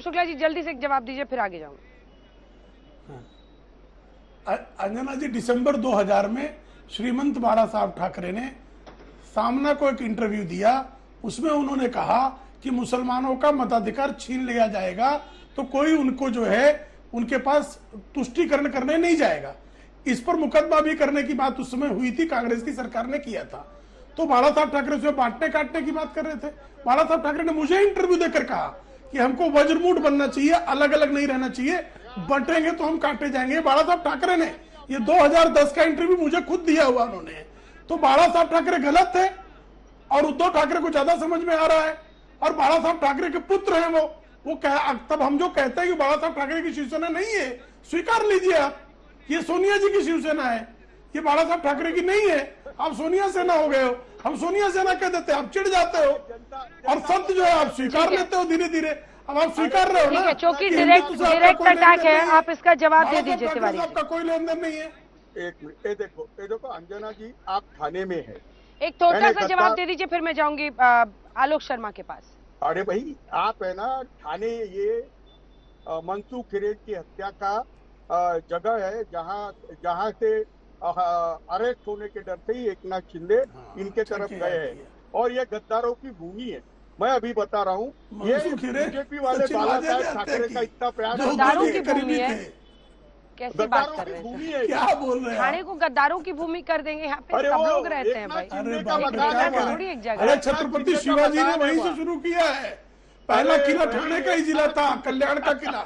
शुक्ला जी जल्दी से एक जवाब दीजिए, फिर आगे जाऊंगा। अंजना जी, दिसंबर 2000 में श्रीमंत बाला साहब ठाकरे ने सामना को एक इंटरव्यू दिया। उसमें उन्होंने कहा कि मुसलमानों का मताधिकार छीन लिया जाएगा तो कोई उनको जो है उनके पास तुष्टीकरण करने नहीं जाएगा। इस पर मुकदमा भी करने की बात उस समय हुई थी, कांग्रेस की सरकार ने किया था। तो बाला साहब ठाकरे उसमें बांटने काटने की बात कर रहे थे। बाला साहब ठाकरे ने मुझे इंटरव्यू देकर कहा कि हमको वज्रमूठ बनना चाहिए, अलग अलग नहीं रहना चाहिए, बंटेंगे तो हम काटे जाएंगे। बाला साहब ठाकरे ने ये 2010 का इंटरव्यू मुझे खुद दिया हुआ उन्होंने। तो बाला साहब ठाकरे गलत थे और उद्धव ठाकरे को ज्यादा समझ में आ रहा है, और बाला साहब ठाकरे के पुत्र हैं वो तब हम जो कहते हैं कि बाला साहब ठाकरे की शिवसेना नहीं है, स्वीकार लीजिए आप, ये सोनिया जी की शिवसेना है, ये बाला साहब ठाकरे की नहीं है। आप सोनिया सेना हो गए हो, हम सोनिया सेना कह देते हैं, आप चिढ़ जाते हो, और सत्य जो है आप स्वीकार लेते हो धीरे धीरे। अब आप स्वीकार रहे हो ना, चूंकि डायरेक्ट अटैक है, आप इसका जवाब दे दीजिए तिवारी जी। आपका कोई लेन देन नहीं है। एक मिनट, ये देखो अंजना जी, आप थाने में है, एक छोटा सा जवाब दे दीजिए, फिर मैं जाऊंगी आलोक शर्मा के पास। अरे भाई, आप है ना थाने, ये मनसुख हिरेन की हत्या का जगह है जहाँ से अरेस्ट होने के डर से ही एकनाथ शिंदे इनके तरफ गए हैं, और ये गद्दारों की भूमि है। मैं अभी बता रहा हूँ, ये बीजेपी वाले बाला साहब ठाकरे का इतना प्यार गद्दारों की भूमि है, कैसी बात कर रहे हैं, क्या बोल रहे हैं? थाने को गद्दारों की भूमि कर देंगे? यहाँ पे सब लोग रहते हैं भाई, थोड़ी एक जगह। अरे छत्रपति शिवाजी ने वहीं से शुरू किया है। पहला किला ठाणे का ही जिला था, कल्याण का किला।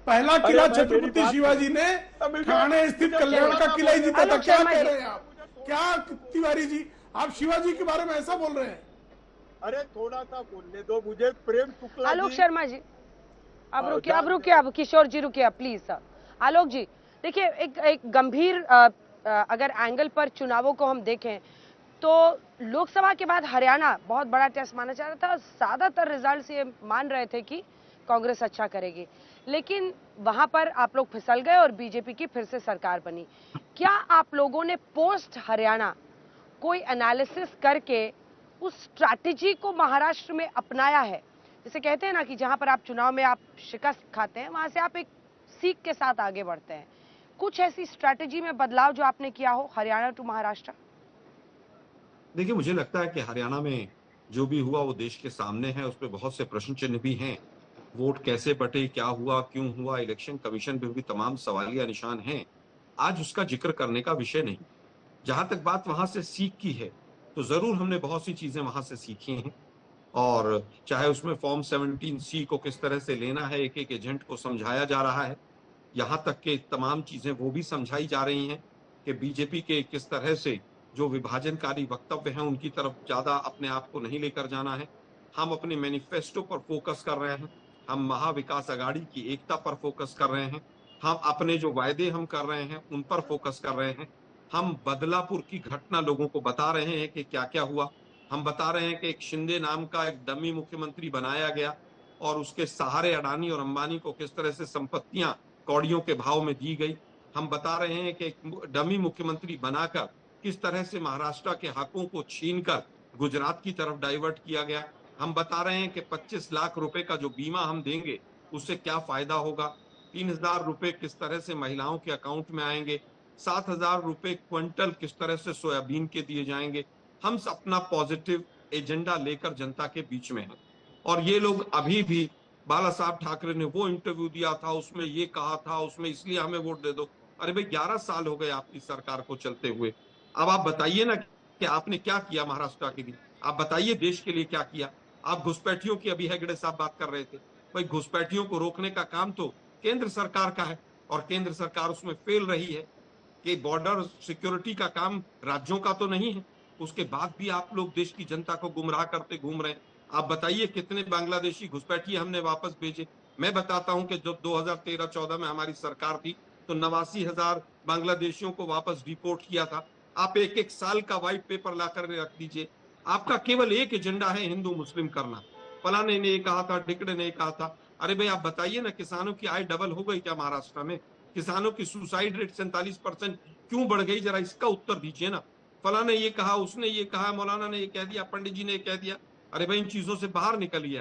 पहला किला छत्रपति शिवाजी ने ठाणे स्थित कल्याण का किला ही जीता था। क्या कह रहे हैं आप? क्या तिवारी जी, आप शिवाजी के बारे में ऐसा बोल रहे हैं? अरे थोड़ा सा बोलने दो मुझे, प्रेम शुक्ला। आलोक शर्मा जी अब रुकिए, अब किशोर जी रुकिए प्लीज सर। आलोक जी देखिए, एक गंभीर अगर एंगल पर चुनावों को हम देखें तो लोकसभा के बाद हरियाणा बहुत बड़ा टेस्ट माना जा रहा था। ज्यादातर रिजल्ट्स ये मान रहे थे कि कांग्रेस अच्छा करेगी, लेकिन वहां पर आप लोग फिसल गए और बीजेपी की फिर से सरकार बनी। क्या आप लोगों ने पोस्ट हरियाणा कोई एनालिसिस करके उस स्ट्रैटेजी को महाराष्ट्र में अपनाया है? जैसे कहते हैं ना कि जहां पर आप चुनाव में आप शिकस्त खाते हैं, वहां से आप एक सीख के साथ आगे बढ़ते हैं। कुछ ऐसी स्ट्रैटेजी में बदलाव जो आपने किया हो हरियाणा टू महाराष्ट्र? देखिए, मुझे लगता है कि हरियाणा में जो भी हुआ वो देश के सामने है, उस पर बहुत से प्रश्न चिन्ह भी हैं। वोट कैसे बटे, क्या हुआ, क्यों हुआ, इलेक्शन कमीशन पे भी तमाम सवालिया निशान हैं। आज उसका जिक्र करने का विषय नहीं। जहां तक बात वहां से सीख की है, तो जरूर हमने बहुत सी चीजें वहां से सीखी हैं, और चाहे उसमें फॉर्म 17C को किस तरह से लेना है, एक एक एजेंट को समझाया जा रहा है, यहाँ तक के तमाम चीजें वो भी समझाई जा रही हैं कि बीजेपी के किस तरह से जो विभाजनकारी वक्तव्य हैं उनकी तरफ ज्यादा अपने आप को नहीं लेकर जाना है। हम अपने मैनिफेस्टो पर फोकस कर रहे हैं, हम महाविकास आघाड़ी की एकता पर फोकस कर रहे हैं, हम अपने जो वायदे हम कर रहे हैं उन पर फोकस कर रहे हैं। हम बदलापुर की घटना लोगों को बता रहे हैं कि क्या क्या हुआ। हम बता रहे हैं कि एक शिंदे नाम का एक डमी मुख्यमंत्री बनाया गया और उसके सहारे अडानी और अंबानी को किस तरह से संपत्तियां कौड़ियों के भाव में दी गई। हम बता रहे हैं कि एक डमी मुख्यमंत्री बनाकर किस तरह से महाराष्ट्र के हकों को छीनकर गुजरात की तरफ डाइवर्ट किया गया। हम बता रहे हैं कि 25 लाख रुपए का जो बीमा हम देंगे उससे क्या फायदा होगा। 3000 रुपए किस तरह से महिलाओं के अकाउंट में आएंगे। 7000 रुपए क्विंटल किस तरह से सोयाबीन के दिए जाएंगे। हम अपना पॉजिटिव एजेंडा लेकर जनता के बीच में हैं, और ये लोग अभी भी बाला साहब ठाकरे ने वो इंटरव्यू दिया था, उसमें ये कहा था, उसमें इसलिए हमें वोट दे दो। अरे भाई, 11 साल हो गए आपकी सरकार को चलते हुए। अब आप बताइए ना कि आपने क्या किया महाराष्ट्र के लिए। आप बताइए देश के लिए क्या किया। आप घुसपैठियों की, अभी हेगड़े साहब बात कर रहे थे, भाई घुसपैठियों को रोकने का काम तो केंद्र सरकार का है, और केंद्र सरकार उसमें फेल रही है कि बॉर्डर सिक्योरिटी का काम राज्यों का तो नहीं है। उसके बाद भी आप लोग देश की जनता को गुमराह करते घूम रहे हैं। आप बताइए कितने बांग्लादेशी घुसपैठिए हमने वापस भेजे। मैं बताता हूं कि जब 2013-14 में हमारी सरकार थी तो 89,000 बांग्लादेशियों को वापस डिपोर्ट किया था। आप एक एक साल का व्हाइट पेपर लाकर रख दीजिए। आपका केवल एक एजेंडा है, हिंदू मुस्लिम करना। फलाने ने ये कहा था, ढिकड़े ने कहा था। अरे भाई, आप बताइए ना, किसानों की आय डबल हो गई क्या महाराष्ट्र में? किसानों की सुसाइड रेट 47% क्यों बढ़ गई? जरा इसका उत्तर दीजिए ना। फलाने ये कहा, उसने ये कहा, मौलाना ने ये कह दिया, पंडित जी ने ये कह दिया। अरे भाई, इन चीजों से बाहर निकलिए।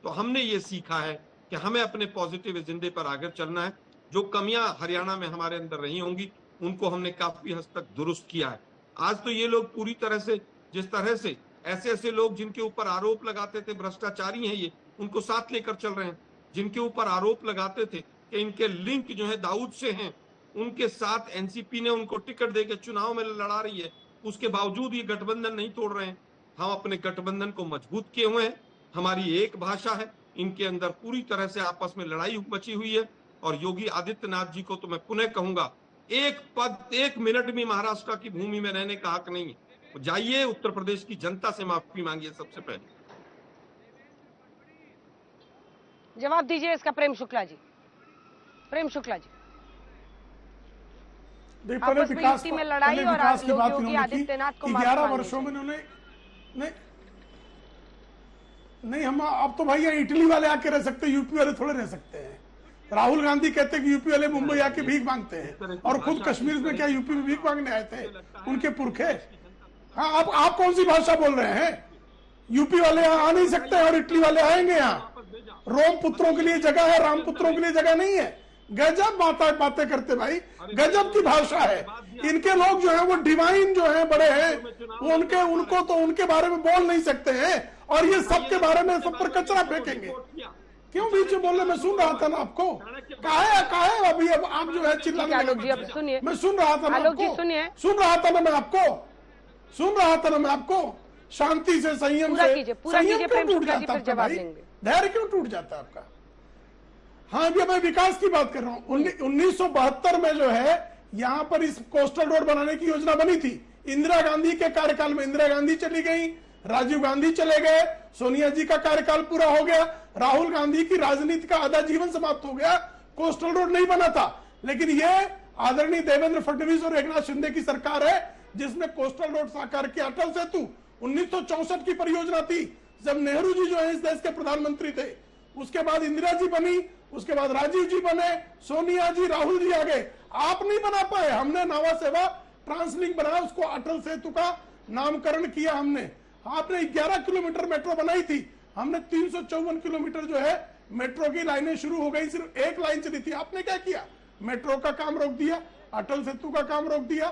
तो हमने ये सीखा है कि हमें अपने पॉजिटिव एजेंडे पर आगे चलना है। जो कमियां हरियाणा में हमारे अंदर रही होंगी उनको हमने काफी हद तक दुरुस्त किया है। आज तो ये लोग पूरी तरह से, जिस तरह से ऐसे ऐसे लोग जिनके ऊपर आरोप लगाते थे भ्रष्टाचारी हैं ये, उनको साथ लेकर चल रहे हैं। जिनके ऊपर आरोप लगाते थे कि इनके लिंक जो है दाऊद से हैं, उनके साथ एनसीपी ने उनको टिकट देकर चुनाव में लड़ा रही है, उसके बावजूद ये गठबंधन नहीं तोड़ रहे हैं। हम अपने गठबंधन को मजबूत किए हुए हैं। हमारी एक भाषा है, इनके अंदर पूरी तरह से आपस में लड़ाई मची हुई है। और योगी आदित्यनाथ जी को तो मैं पुनः कहूंगा, एक पद, एक मिनट भी महाराष्ट्र की भूमि में रहने का हक नहीं है। जाइए उत्तर प्रदेश की जनता से माफी मांगिए सबसे पहले। जवाब दीजिए इसका प्रेम शुक्ला जी। प्रेम शुक्ला जी, पहले आपस में विकास युक्ति में लड़ाई पहले और विकास की बात योगी इन्होंने की आदित्यनाथ को कि माफी 11 मांगनी वर्षों में चाहिए। इन्होंने नहीं हम अब तो भाई यहाँ इटली वाले आके रह सकते हैं, यूपी वाले थोड़े रह सकते हैं। राहुल गांधी कहते हैं कि यूपी वाले मुंबई आके भीख मांगते हैं, और खुद कश्मीर में क्या यूपी में भीख मांगने आए थे उनके पुरखे? हाँ, आप कौन सी भाषा बोल रहे हैं? यूपी वाले यहाँ आ नहीं सकते और इटली वाले आएंगे यहाँ? रोम पुत्रों के लिए जगह है, राम पुत्रों के लिए जगह नहीं है। गजब बातें करते भाई, गजब की भाषा है। इनके लोग जो है वो डिवाइन जो है, बड़े हैं वो, उनको तो उनके बारे में बोल नहीं सकते हैं, और ये सबके बारे में सब पर कचरा फेंकेंगे। क्यों बीच में बोल रहे? मैं सुन रहा था ना आपको। काहे अभी अब आप जो है चिल्लाने आलोक लगे। जी, अब सुनिए। मैं सुन रहा था ना आलोक जी, आपको। सुनिए। सुन रहा था ना मैं आपको शांति से, संयम पूरा से। कीजिए, पूरा संयम कीजिए, क्यों प्रेम टूट शुक्ला जी जाता फिर आपका जवाब भाई? देंगे। धैर्य क्यों टूट जाता है आपका? हाँ, अभी मैं विकास की बात कर रहा हूँ। 1972 में जो है यहाँ पर इस कोस्टल रोड बनाने की योजना बनी थी। इंदिरा गांधी के कार्यकाल में इंदिरा गांधी चली गई, राजीव गांधी चले गए, सोनिया जी का कार्यकाल पूरा हो गया, राहुल गांधी की राजनीति का आधा जीवन समाप्त हो गया, कोस्टल रोड नहीं बना था। लेकिन ये आदरणीय देवेंद्र फडणवीस और एकनाथ शिंदे की सरकार है जिसने कोस्टल रोड साकार किया। अटल सेतु 1964 की परियोजना थी, जब नेहरू जी जो है इस देश के प्रधानमंत्री थे। उसके बाद इंदिरा जी बनी, उसके बाद राजीव जी बने, सोनिया जी, राहुल जी आ गए। आप नहीं बना पाए, हमने नावा सेवा ट्रांसलिंक बनाया, उसको अटल सेतु का नामकरण किया हमने। आपने 11 किलोमीटर मेट्रो बनाई थी, हमने 354 किलोमीटर जो है मेट्रो की लाइनें शुरू हो गई, सिर्फ एक लाइन चली थी। आपने क्या किया? मेट्रो का काम रोक दिया, अटल सेतु का काम रोक दिया,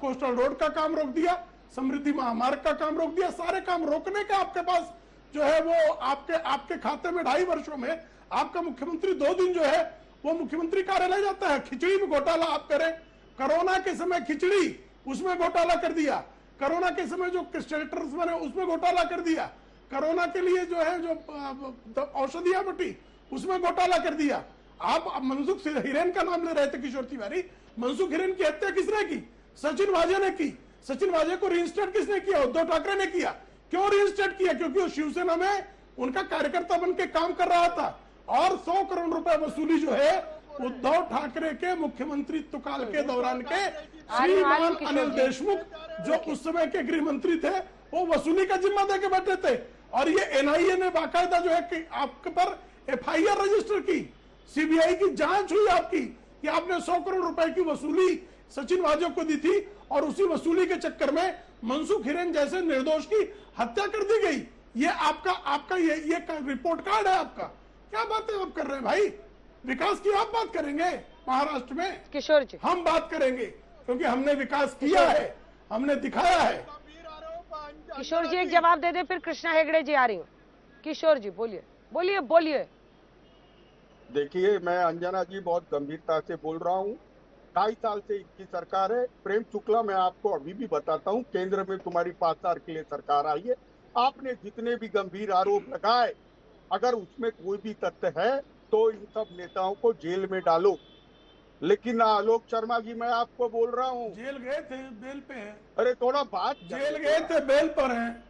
कोस्टल रोड का काम रोक दिया, समृद्धि महामार्ग का काम रोक दिया। सारे काम रोकने का आपके पास जो है वो आपके खाते में 2.5 वर्षों में आपका मुख्यमंत्री 2 दिन जो है वो मुख्यमंत्री कार्यालय जाता है। खिचड़ी में घोटाला आप करें, कोरोना के समय खिचड़ी उसमें घोटाला कर दिया, कोरोना के समय जो शेल्टर्स बने उसमें घोटाला कर दिया, कोरोना के लिए जो है जो औषधियां बटी उसमें घोटाला कर दिया। आप मनसुख हिरेन का नाम ले रहे थे, किशोर तिवारी। मनसुख हिरेन की हत्या किसने की? सचिन वाजे ने की। सचिन वाजे को रीइंस्टेट किसने किया? उद्धव ठाकरे ने किया। क्यों रीइंस्टेट किया? क्योंकि वो शिवसेना में उनका कार्यकर्ता बन के काम कर रहा था, और 100 करोड़ रुपए वसूली जो है उद्धव ठाकरे के मुख्यमंत्रित्व काल के दौरान के श्रीमान अनिल देशमुख जो उस समय के गृह मंत्री थे, वो वसूली का जिम्मा दे के बैठे थे। और ये एनआईए ने बाकायदा जो है कि आपके पर एफआईआर रजिस्टर की, सीबीआई की जांच हुई आपकी कि आपने 100 करोड़ रुपए की वसूली सचिन वाजे को दी थी, और उसी वसूली के चक्कर में मनसुख हिरेन जैसे निर्दोष की हत्या कर दी गई। ये आपका ये रिपोर्ट कार्ड है आपका। क्या बातें आप कर रहे हैं भाई? विकास की आप बात करेंगे महाराष्ट्र में? किशोर जी, हम बात करेंगे क्योंकि हमने विकास किया है, हमने दिखाया है। किशोर जी एक जवाब दे दे, फिर कृष्णा हेगड़े जी आ रही हूँ। किशोर जी बोलिए, बोलिए, बोलिए। देखिए, मैं अंजना जी बहुत गंभीरता से बोल रहा हूँ। 2.5 साल से इनकी सरकार है। प्रेम शुक्ला, मैं आपको अभी भी बताता हूँ, केंद्र में तुम्हारी 5 साल के लिए सरकार आई है। आपने जितने भी गंभीर आरोप लगाए, अगर उसमें कोई भी तथ्य है तो इन सब नेताओं को जेल में डालो। लेकिन आलोक शर्मा जी, मैं आपको बोल रहा हूँ, जेल गए थे, बेल पे हैं। अरे थोड़ा बात, जेल गए थे, बेल पर हैं।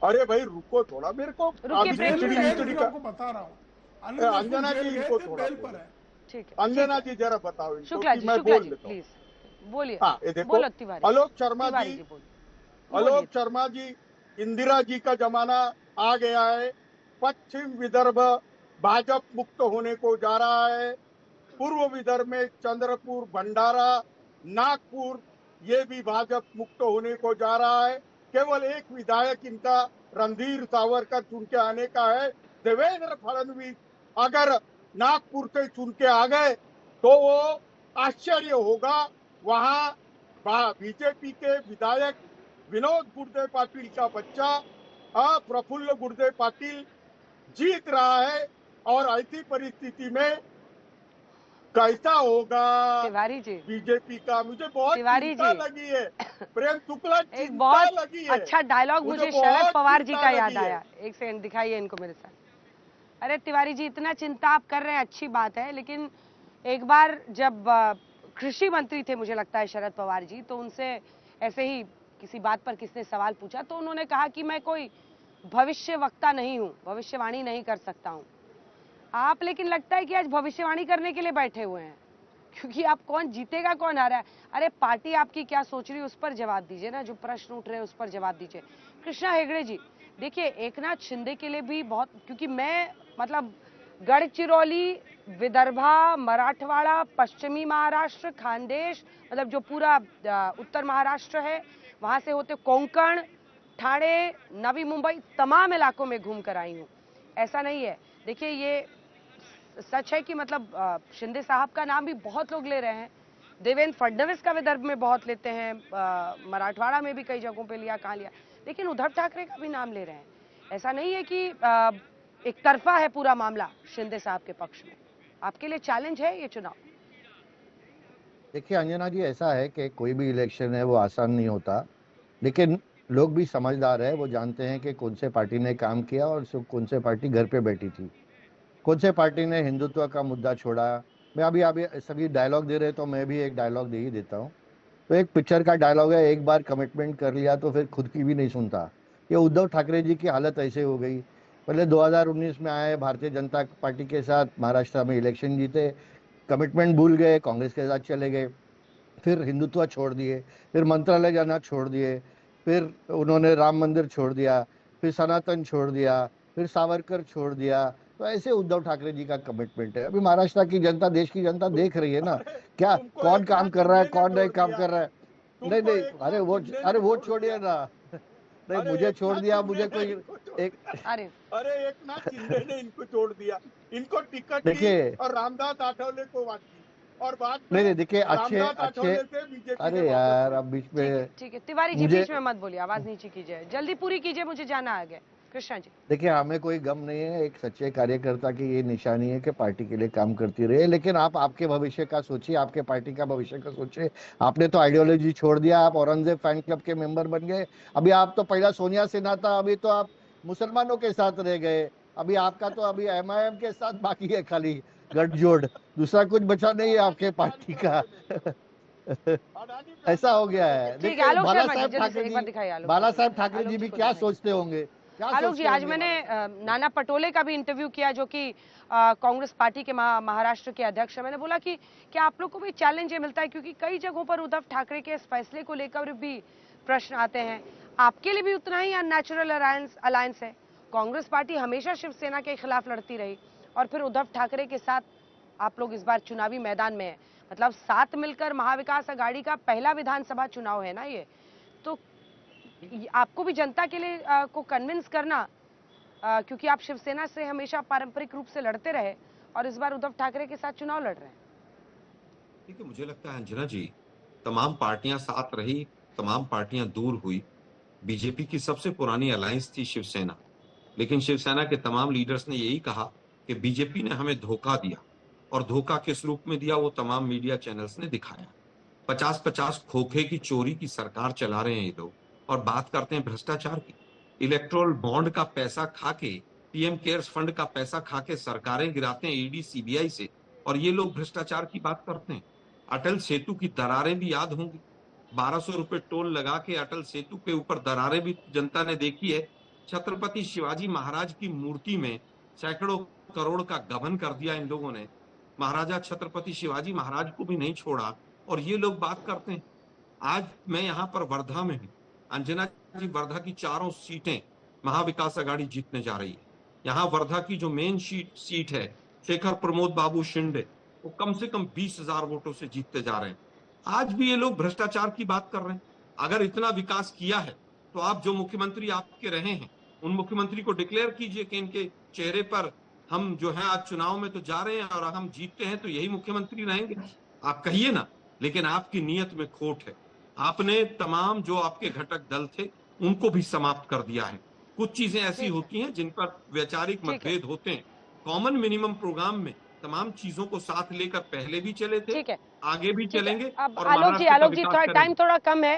अरे भाई रुको थोड़ा, मेरे को रुकिए, जेल खिचड़ी गए खिचड़ी थे, का आपको बता रहा हूँ। अंजना जी इनको थोड़ा बेल पर है। ठीक है, अंजना जी जरा बताओ इनको शुक्ला कि जी, मैं शुक्ला बोल जी देता हूँ। प्लीज बोलिए। हाँ, ये देखो, बोलो तिवारी, आलोक शर्मा तिवारी जी, जी बोलिए। आलोक शर्मा जी, इंदिरा जी का जमाना आ गया है। पश्चिम विदर्भ भाजपा मुक्त होने को जा रहा है। पूर्व विदर्भ में चंद्रपुर, भंडारा, नागपुर, ये भी भाजपा मुक्त होने को जा रहा है। केवल एक विधायक इनका रणधीर सावरकर चुन के आने का है। देवेंद्र फडणवीस अगर नागपुर से चुन के आ गए तो वो आश्चर्य होगा। वहां बीजेपी के विधायक विनोद गुर्दे पाटिल का बच्चा प्रफुल्ल गुर्दे पाटिल जीत रहा है, और ऐसी परिस्थिति में कैसा होगा तिवारी जी, बीजेपी का? मुझे बहुत तिवारी चिंता जी, लगी है प्रेम शुक्ला, एक चिंता बहुत लगी है। अच्छा डायलॉग मुझे मुझे बहुत शरद पवार जी चिंता का लगी याद है। आया। एक सेकंड दिखाइए इनको मेरे साथ। अरे तिवारी जी, इतना चिंता आप कर रहे हैं, अच्छी बात है, लेकिन एक बार जब कृषि मंत्री थे मुझे लगता है शरद पवार जी, तो उनसे ऐसे ही किसी बात पर किसने सवाल पूछा तो उन्होंने कहा कि मैं कोई भविष्य वक्ता नहीं हूं, भविष्यवाणी नहीं कर सकता हूं। आप लेकिन लगता है कि आज भविष्यवाणी करने के लिए बैठे हुए हैं, क्योंकि आप कौन जीतेगा कौन हारा है। अरे पार्टी आपकी क्या सोच रही है उस पर जवाब दीजिए ना, जो प्रश्न उठ रहे हैं उस पर जवाब दीजिए। कृष्णा हेगड़े जी, देखिए एकनाथ शिंदे के लिए भी बहुत, क्योंकि मैं मतलब गढ़चिरौली, विदर्भा, मराठवाड़ा, पश्चिमी महाराष्ट्र, खानदेश, मतलब जो पूरा उत्तर महाराष्ट्र है, वहां से होते कोंकण, ठाणे, नवी मुंबई, तमाम इलाकों में घूम कर आई हूँ। ऐसा नहीं है, देखिए ये सच है कि मतलब शिंदे साहब का नाम भी बहुत लोग ले रहे हैं, देवेंद्र फडणवीस का विदर्भ में बहुत लेते हैं, मराठवाड़ा में भी कई जगहों पे लिया, कहाँ लिया, लेकिन उद्धव ठाकरे का भी नाम ले रहे हैं। ऐसा नहीं है कि एक तरफा है पूरा मामला शिंदे साहब के पक्ष में। आपके लिए चैलेंज है ये चुनाव? देखिए अंजना जी, ऐसा है कि कोई भी इलेक्शन है वो आसान नहीं होता, लेकिन लोग भी समझदार है, वो जानते हैं कि कौन से पार्टी ने काम किया और कौन से पार्टी घर पे बैठी थी, कौन से पार्टी ने हिंदुत्व का मुद्दा छोड़ा। मैं अभी अभी सभी डायलॉग दे रहे तो मैं भी एक डायलॉग दे ही देता हूँ। तो एक पिक्चर का डायलॉग है, एक बार कमिटमेंट कर लिया तो फिर खुद की भी नहीं सुनता। ये उद्धव ठाकरे जी की हालत ऐसे हो गई। पहले 2019 में आए, भारतीय जनता पार्टी के साथ महाराष्ट्र में इलेक्शन जीते, कमिटमेंट भूल गए, कांग्रेस के साथ चले गए, फिर हिंदुत्व छोड़ दिए, फिर मंत्रालय जाना छोड़ दिए, फिर उन्होंने राम मंदिर छोड़ दिया, फिर सनातन छोड़ दिया, फिर सावरकर छोड़ दिया। तो ऐसे उद्धव ठाकरे जी का कमिटमेंट है। अभी महाराष्ट्र की जनता, देश की जनता देख रही है ना, क्या तुमको कौन एक काम नाथ कर रहा है, शिंदे ने कौन नहीं छोड़ काम दिया। कर रहा है। नहीं तुमको नहीं, एक अरे नाथ वो शिंदे ने अरे वो छोड़ छोड़िए दिया। ना। नहीं, अरे मुझे एक छोड़ नाथ दिया, शिंदे मुझे ने कोई इनको छोड़ एक अरे अरे एक नाथ शिंदे ने इनको छोड़ दिया, इनको टिकट दी देखिए, और रामदास आठवले को बात की, और बाद नहीं में नहीं, देखिए अच्छे रामदास अच्छे, आठवले से बीजेपी ने अरे वापस यार ली। अब बीच ठीक है, में ठीक है तिवारी जी, मुझे, बीच में मत बोलिए, आवाज नीचे कीजिए, जल्दी पूरी कीजिए, मुझे जाना आ गया। कृष्णा जी, देखिए हमें कोई गम नहीं है, एक सच्चे कार्यकर्ता की ये निशानी है कि पार्टी के लिए काम करती रहे, लेकिन आप आपके भविष्य का सोचिए, आपके पार्टी का भविष्य का सोचिए। आपने तो आइडियोलॉजी छोड़ दिया, आप औरंगजेब फैन क्लब के मेंबर बन गए। अभी आप तो पहला सोनिया सिन्हा था, अभी तो आप मुसलमानों के साथ रह गए। अभी आपका तो अभी एमआईएम के साथ बाकी है खाली गठजोड़, दूसरा कुछ बचा नहीं है आपके पार्टी का। अडानी ऐसा फैन हो गया क्लब है। ठीक है। देखिए आलोक बाला शर्मा जी, साहब जल्दी से ठाकरे एक बार जी, दिखाइए आलोक बाला जी, साहब ठाकरे आलोक जी जी भी को क्या दिखाइए। सोचते होंगे, क्या आलोक जी, सोचते आज होंगे मैंने बाला साहब। नाना पटोले का भी इंटरव्यू किया, जो कि कांग्रेस पार्टी के महाराष्ट्र के अध्यक्ष है। मैंने बोला कि क्या आप लोग को भी चैलेंज ये मिलता है, क्योंकि कई जगहों पर उद्धव ठाकरे के इस फैसले को लेकर भी प्रश्न आते हैं, आपके लिए भी उतना ही अननेचुरल अलायंस है? कांग्रेस पार्टी हमेशा शिवसेना के खिलाफ लड़ती रही, और फिर उद्धव ठाकरे के साथ आप लोग इस बार चुनावी मैदान में है, मतलब साथ मिलकर महाविकास अघाड़ी का पहला विधानसभा चुनाव है ना ये। तो आपको भी जनता के लिए को कन्विंस करना, क्योंकि आप शिवसेना से हमेशा पारंपरिक रूप से लड़ते रहे और इस बार उद्धव ठाकरे के साथ चुनाव लड़ रहे हैं। देखिए मुझे लगता है अंजना जी, तमाम पार्टियां साथ रही, तमाम पार्टियां दूर हुई। बीजेपी की सबसे पुरानी अलायंस थी शिवसेना, लेकिन शिवसेना के तमाम लीडर्स ने यही कहा कि बीजेपी ने हमें धोखा दिया, और धोखा किस रूप में दिया वो तमाम मीडिया चैनल्स ने दिखाया। 50-50 खोखे की चोरी की सरकार चला रहे हैं ये लोग, और बात करते हैं भ्रष्टाचार की। इलेक्ट्रोल बॉन्ड का पैसा खा के, पीएम केयर्स फंड का पैसा खा के सरकारें गिराते हैं ईडी सीबीआई से, और ये लोग भ्रष्टाचार की बात करते हैं। अटल सेतु की दरारें भी याद होंगी, 1200 रुपए टोल लगा के अटल सेतु के ऊपर दरारें भी जनता ने देखी है। छत्रपति शिवाजी महाराज की मूर्ति में सैकड़ों करोड़ का गबन कर दिया इन लोगों ने, महाराजा छत्रपति शिवाजी महाराज को भी नहीं छोड़ा, और ये लोग बात करते हैं। आज मैं यहाँ पर वर्धा में हूँ, अंजना जी, वर्धा की चारों सीटें महाविकास अघाड़ी जीतने जा रही है। यहाँ वर्धा की जो मेन सीट है, शेखर प्रमोद बाबू शिंदे, वो कम से कम 20,000 वोटों से जीतते जा रहे हैं। आज भी ये लोग भ्रष्टाचार की बात कर रहे हैं। अगर इतना विकास किया है तो आप जो मुख्यमंत्री आपके रहे हैं, उन मुख्यमंत्री को डिक्लेयर कीजिए कि इनके चेहरे पर हम जो है आज चुनाव में तो जा रहे हैं और हम जीतते हैं तो यही मुख्यमंत्री रहेंगे। आप कहिए ना, लेकिन आपकी नीयत में खोट है। आपने तमाम जो आपके घटक दल थे उनको भी समाप्त कर दिया है। कुछ चीजें ऐसी ठीक है। होती हैं जिन पर वैचारिक ठीक है। मतभेद होते हैं। कॉमन मिनिमम प्रोग्राम में तमाम चीजों को साथ लेकर पहले भी चले थे, ठीक है। आगे भी ठीक है। चलेंगे अब और आलोक जी, महाराष्ट्र का आलोक जी, विकास थोड़ा करेंगे। टाइम थोड़ा कम है।